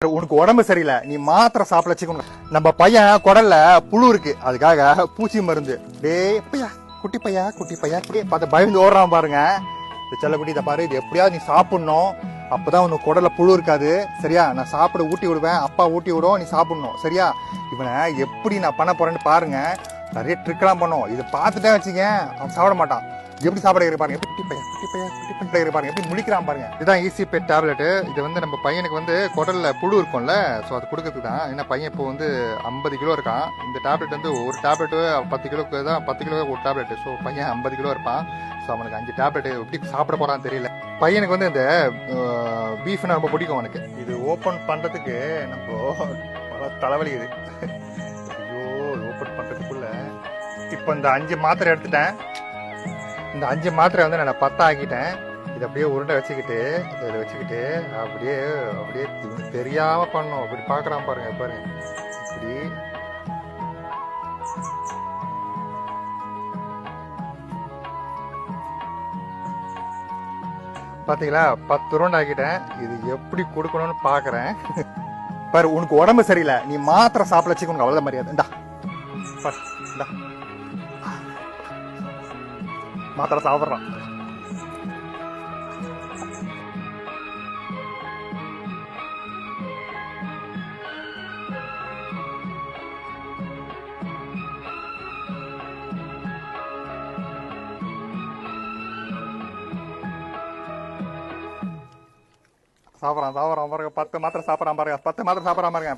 உனக்கு உடம்பு சரியில்லை, நீ மாத்திரை சாப்பிட வச்சுக்கணும். நம்ம பையன் குடல்ல புழு இருக்கு, அதுக்காக பூச்சி மருந்து. டேய் பையா, குட்டி பையா குட்டி பையா பார்த்து பயந்து ஓடுறான் பாருங்க. இந்த செல்லக்குட்டி இதை பாரு, இது எப்படியாவது நீ சாப்பிடணும், அப்பதான் உனக்கு குடல்ல புழு இருக்காது. சரியா? நான் சாப்பிட ஊட்டி விடுவேன், அப்பா ஊட்டி விடும், நீ சாப்பிடணும். சரியா? இவனை எப்படி நான் பண்ண போறேன்னு பாருங்க. நிறைய ட்ரிக்லாம் பண்ணும். இதை பார்த்துட்டே வச்சுக்க, அவன் சாப்பிட மாட்டான். எப்படி சாப்பிட பாருங்க, குட்டி பையா பாருங்க, எப்படி முழிக்கிறான் பாருங்க. இதுதான் ஈஸி பெட் டேப்லெட். இது நம்ம பையனுக்கு குடல்ல புழு இருக்கும்ல, ஸோ அது கொடுக்கறதுக்கு தான். ஏன்னா பையன் இப்போ 50 கிலோ இருக்கான். இந்த டேப்லெட் ஒரு டேப்லெட் 10 கிலோக்கு தான், 10 கிலோ ஒரு டேப்லெட். ஸோ பையன் 50 கிலோ இருப்பான். ஸோ அவனுக்கு 5 டேப்லெட் எப்படி சாப்பிட போறான்னு தெரியல. பையனுக்கு இந்த பீஃப்னா ரொம்ப பிடிக்கும் அவனுக்கு. இது ஓப்பன் பண்றதுக்கு நம்ம பல தலைவலி. இது ஐயோ, ஓப்பன் பண்றதுக்குள்ள இப்போ இந்த 5 மாத்திரை எடுத்துட்டேன். இந்த 5 மாத்திரை நான் 10 ஆக்கிட்டேன். இதை அப்படியே உருண்டை வச்சுக்கிட்டு இதை வச்சுக்கிட்டு அப்படியே அப்படியே தெரியாம பண்ணும். அப்படி பாக்குறான் பாருங்க, பாருங்க இப்படி. பாத்தீங்களா, 10 உருண்டை ஆக்கிட்டேன். இது எப்படி கொடுக்கணும்னு பாக்குறேன். பாரு, உனக்கு உடம்பு சரியில்லை, நீ மாத்திரை சாப்பிட வச்சுக்கணும், அவ்வளவு மரியாதை. இந்தா பாரு, இந்தா மாத்திரை சாப்பிட்றான். சாப்பிட்றான் பாருங்க. 10 மாத்திரை சாப்பிட்றான் பாருங்க, 10 மாத்திரை சாப்பிட்றான் பாருங்க.